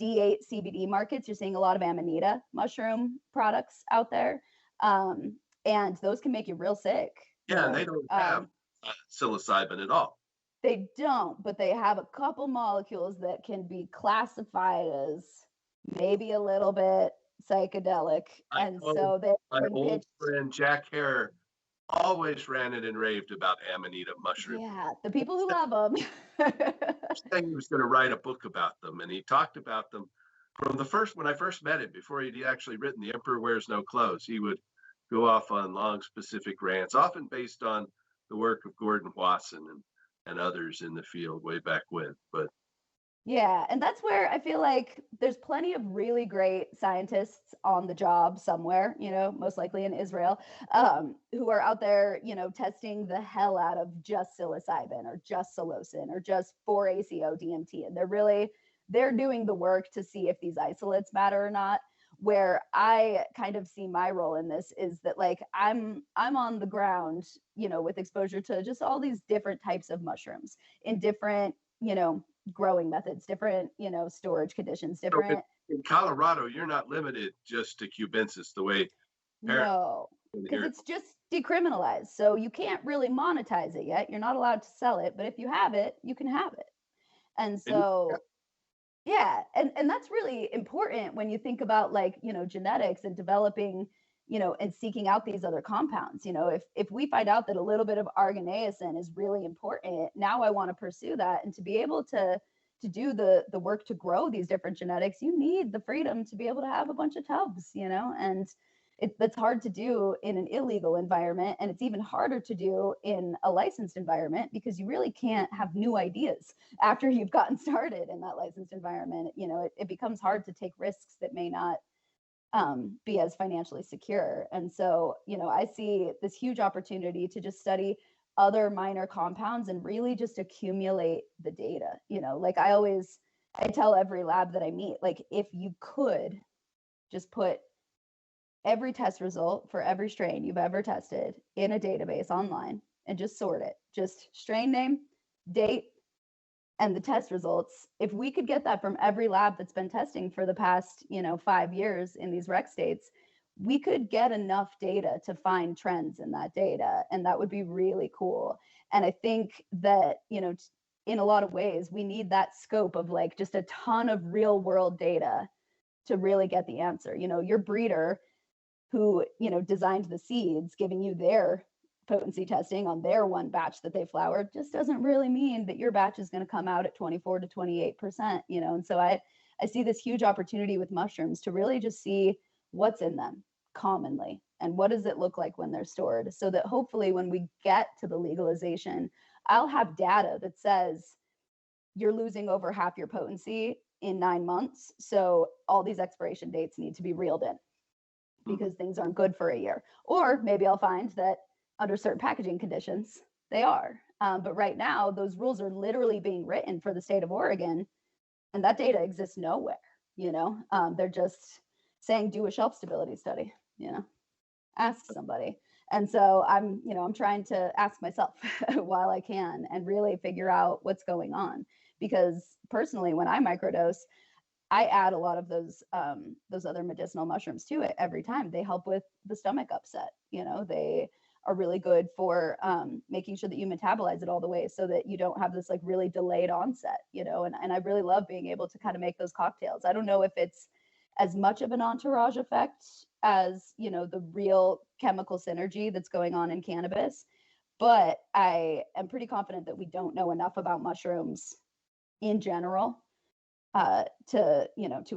D8 CBD markets, you're seeing a lot of Amanita mushroom products out there. And those can make you real sick. Yeah, they don't have psilocybin at all. They don't, but they have a couple molecules that can be classified as maybe a little bit psychedelic. My old friend Jack Hare always ranted and raved about Amanita mushrooms. Yeah, the people who love them. Saying he was going to write a book about them, and he talked about them from when I first met him, before he'd actually written The Emperor Wears No Clothes. He would go off on long, specific rants, often based on the work of Gordon Wasson and others in the field way back when. But yeah, and that's where I feel like there's plenty of really great scientists on the job somewhere, most likely in Israel, who are out there, testing the hell out of just psilocybin or just psilocin or just 4-ACO-DMT. And they're doing the work to see if these isolates matter or not. Where I kind of see my role in this is that like I'm on the ground, with exposure to just all these different types of mushrooms in different, growing methods, different, storage conditions, different. In Colorado, you're not limited just to cubensis the way. No, because it's just decriminalized. So you can't really monetize it yet. You're not allowed to sell it, but if you have it, you can have it. And so yeah, and that's really important when you think about like, genetics and developing, and seeking out these other compounds. If we find out that a little bit of arganeocin is really important, now I want to pursue that. And to be able to do the work to grow these different genetics, you need the freedom to be able to have a bunch of tubs, and that's hard to do in an illegal environment. And it's even harder to do in a licensed environment because you really can't have new ideas after you've gotten started in that licensed environment. It becomes hard to take risks that may not be as financially secure. And so, I see this huge opportunity to just study other minor compounds and really just accumulate the data. Like I tell every lab that I meet, like if you could just put every test result for every strain you've ever tested in a database online and just sort it, just strain name, date, and the test results. If we could get that from every lab that's been testing for the past, 5 years in these rec states, we could get enough data to find trends in that data. And that would be really cool. And I think that, in a lot of ways, we need that scope of like just a ton of real world data to really get the answer. Your breeder who, designed the seeds, giving you their potency testing on their one batch that they flowered, just doesn't really mean that your batch is going to come out at 24 to 28%, And so I see this huge opportunity with mushrooms to really just see what's in them commonly and what does it look like when they're stored, so that hopefully when we get to the legalization, I'll have data that says you're losing over half your potency in 9 months. So all these expiration dates need to be reeled in because things aren't good for a year. Or maybe I'll find that under certain packaging conditions, they are. But right now, those rules are literally being written for the state of Oregon, and that data exists nowhere. They're just saying do a shelf stability study. Ask somebody. And so I'm trying to ask myself while I can and really figure out what's going on. Because personally, when I microdose, I add a lot of those other medicinal mushrooms to it every time. They help with the stomach upset. They are really good for making sure that you metabolize it all the way so that you don't have this like really delayed onset, and I really love being able to kind of make those cocktails. I don't know if it's as much of an entourage effect as, the real chemical synergy that's going on in cannabis, but I am pretty confident that we don't know enough about mushrooms in general to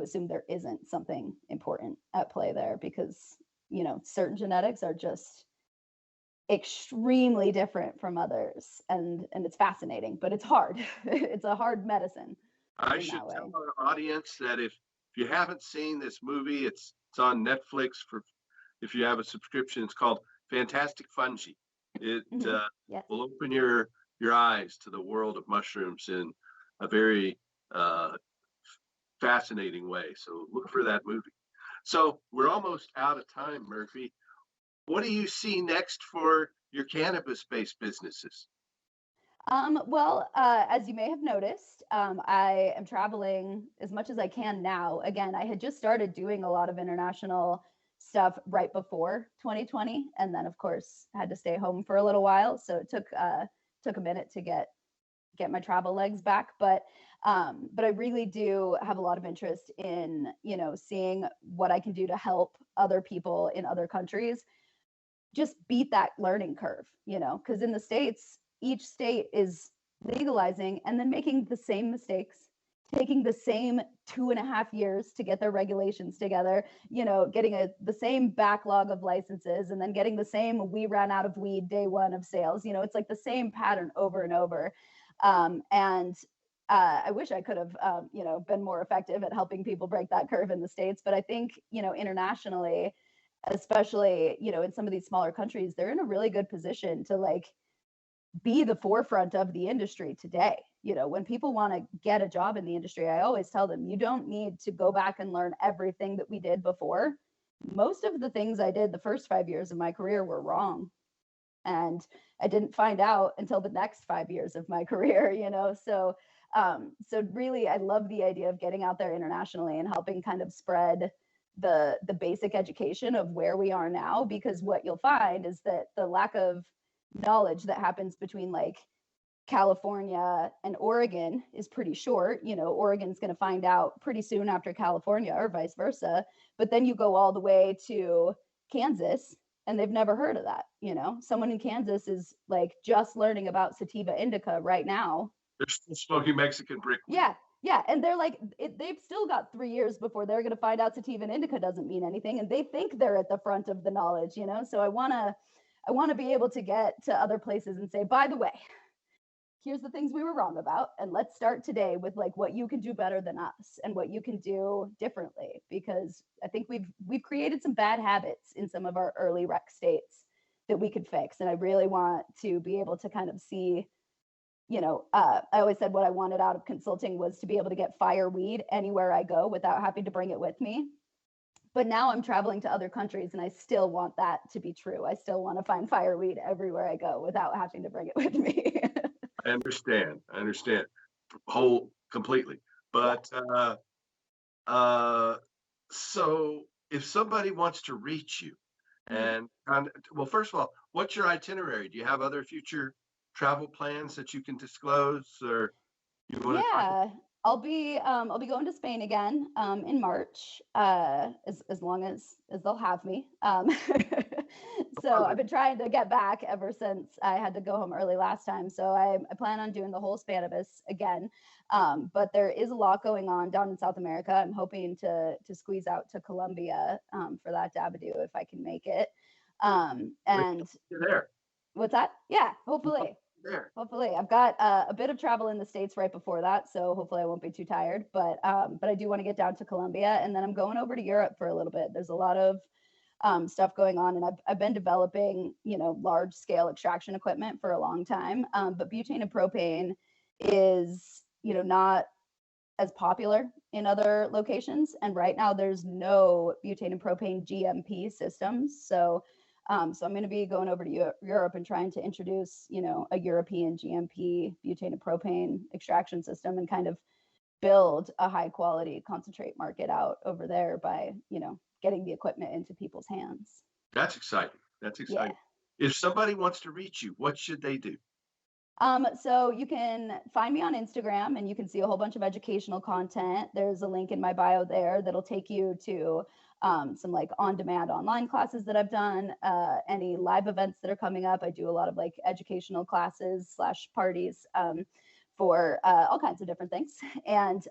assume there isn't something important at play there, because certain genetics are just extremely different from others, and it's fascinating, but it's hard. It's a hard medicine. I should tell our audience that if you haven't seen this movie, it's on Netflix. For if you have a subscription, it's called Fantastic Fungi. It Yes. will open your eyes to the world of mushrooms in a very fascinating way. So look for that movie. So we're almost out of time, Murphy. What do you see next for your cannabis-based businesses? Well, as you may have noticed, I am traveling as much as I can now. Again, I had just started doing a lot of international stuff right before 2020, and then of course had to stay home for a little while. So it took a minute to get my travel legs back. But I really do have a lot of interest in, seeing what I can do to help other people in other countries just beat that learning curve, because in the States, each state is legalizing and then making the same mistakes, taking the same 2.5 years to get their regulations together, getting the same backlog of licenses, and then getting the same we ran out of weed day one of sales. It's like the same pattern over and over. And I wish I could have, been more effective at helping people break that curve in the States. But I think, internationally, especially, in some of these smaller countries, they're in a really good position to be the forefront of the industry today. When people want to get a job in the industry, I always tell them, you don't need to go back and learn everything that we did before. Most of the things I did the first 5 years of my career were wrong. And I didn't find out until the next 5 years of my career, So really, I love the idea of getting out there internationally and helping kind of spread the basic education of where we are now, because what you'll find is that the lack of knowledge that happens between California and Oregon is pretty short. Oregon's going to find out pretty soon after California, or vice versa. But then you go all the way to Kansas and they've never heard of that. Someone in Kansas is just learning about sativa indica right now. They're still smoking Mexican brick. Yeah. And they're they've still got 3 years before they're going to find out sativa indica doesn't mean anything. And they think they're at the front of the knowledge, So I want to be able to get to other places and say, by the way, here's the things we were wrong about. And let's start today with what you can do better than us and what you can do differently. Because I think we've created some bad habits in some of our early rec states that we could fix. And I really want to be able to kind of see, I always said what I wanted out of consulting was to be able to get fire weed anywhere I go without having to bring it with me. But now I'm traveling to other countries and I still want that to be true. I still want to find fireweed everywhere I go without having to bring it with me. I understand whole completely. But so if somebody wants to reach you and well, first of all, what's your itinerary? Do you have other future travel plans that you can disclose, or you want Yeah. I'll be going to Spain again in March, as long as they'll have me. So I've been trying to get back ever since I had to go home early last time. So I plan on doing the whole Cannabis again. But there is a lot going on down in South America. I'm hoping to squeeze out to Colombia for that Dabadoo if I can make it. And You're there. what's that? Yeah, hopefully. There. Hopefully, I've got a bit of travel in the States right before that, so hopefully I won't be too tired. But I do want to get down to Colombia, and then I'm going over to Europe for a little bit. There's a lot of stuff going on, and I've been developing, large scale extraction equipment for a long time. But butane and propane is, not as popular in other locations, and right now there's no butane and propane GMP systems. So I'm going to be going over to Europe and trying to introduce, a European GMP butane and propane extraction system and kind of build a high quality concentrate market out over there by, getting the equipment into people's hands. That's exciting. That's exciting. Yeah. If somebody wants to reach you, what should they do? So you can find me on Instagram and you can see a whole bunch of educational content. There's a link in my bio there that'll take you to some like on-demand online classes that I've done, any live events that are coming up. I do a lot of like educational classes / parties for all kinds of different things. And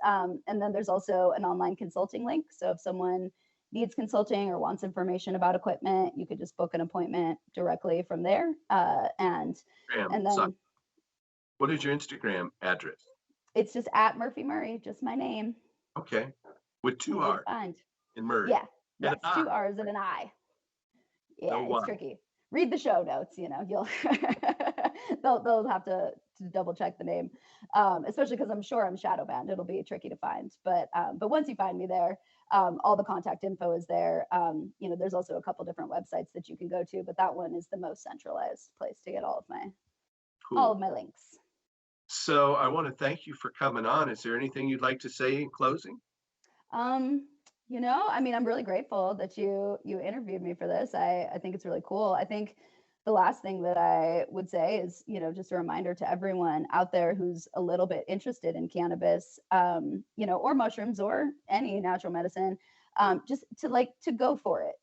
then there's also an online consulting link. So if someone needs consulting or wants information about equipment, you could just book an appointment directly from there. And then what is your Instagram address? It's just at Murri, just my name. Okay. With two R's in Murri. Yeah. Yes, 2 R's and an I. Yeah, it's tricky. Read the show notes, you'll they'll have to double check the name. Especially because I'm sure I'm shadow banned. It'll be tricky to find. But once you find me there, all the contact info is there. There's also a couple different websites that you can go to, but that one is the most centralized place to get all of my links. So I want to thank you for coming on. Is there anything you'd like to say in closing? I'm really grateful that you interviewed me for this. I think it's really cool. I think the last thing that I would say is, just a reminder to everyone out there who's a little bit interested in cannabis, or mushrooms or any natural medicine, just to go for it.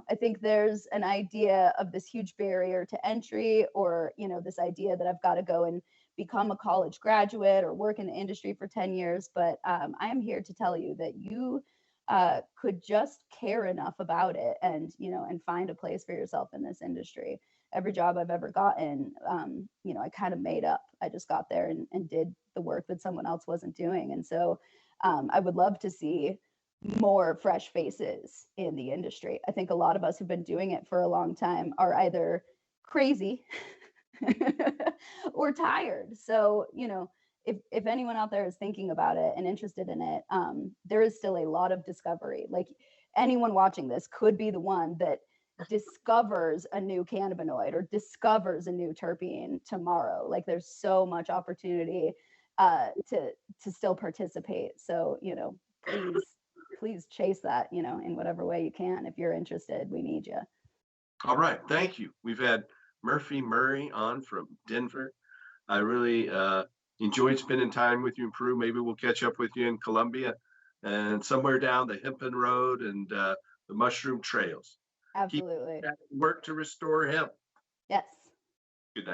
I think there's an idea of this huge barrier to entry, or, this idea that I've got to go and become a college graduate or work in the industry for 10 years. But I am here to tell you that you could just care enough about it and find a place for yourself in this industry. Every job I've ever gotten, I kind of made up. I just got there and did the work that someone else wasn't doing. And so I would love to see more fresh faces in the industry. I think a lot of us who've been doing it for a long time are either crazy or tired. So, if anyone out there is thinking about it and interested in it, there is still a lot of discovery. Like anyone watching this could be the one that discovers a new cannabinoid or discovers a new terpene tomorrow. Like there's so much opportunity to still participate. So, please chase that, in whatever way you can. If you're interested, we need you. All right. Thank you. We've had Murri on from Denver. I really enjoyed spending time with you in Peru. Maybe we'll catch up with you in Colombia and somewhere down the Hempen Road and the Mushroom Trails. Absolutely. Work to restore hemp. Yes.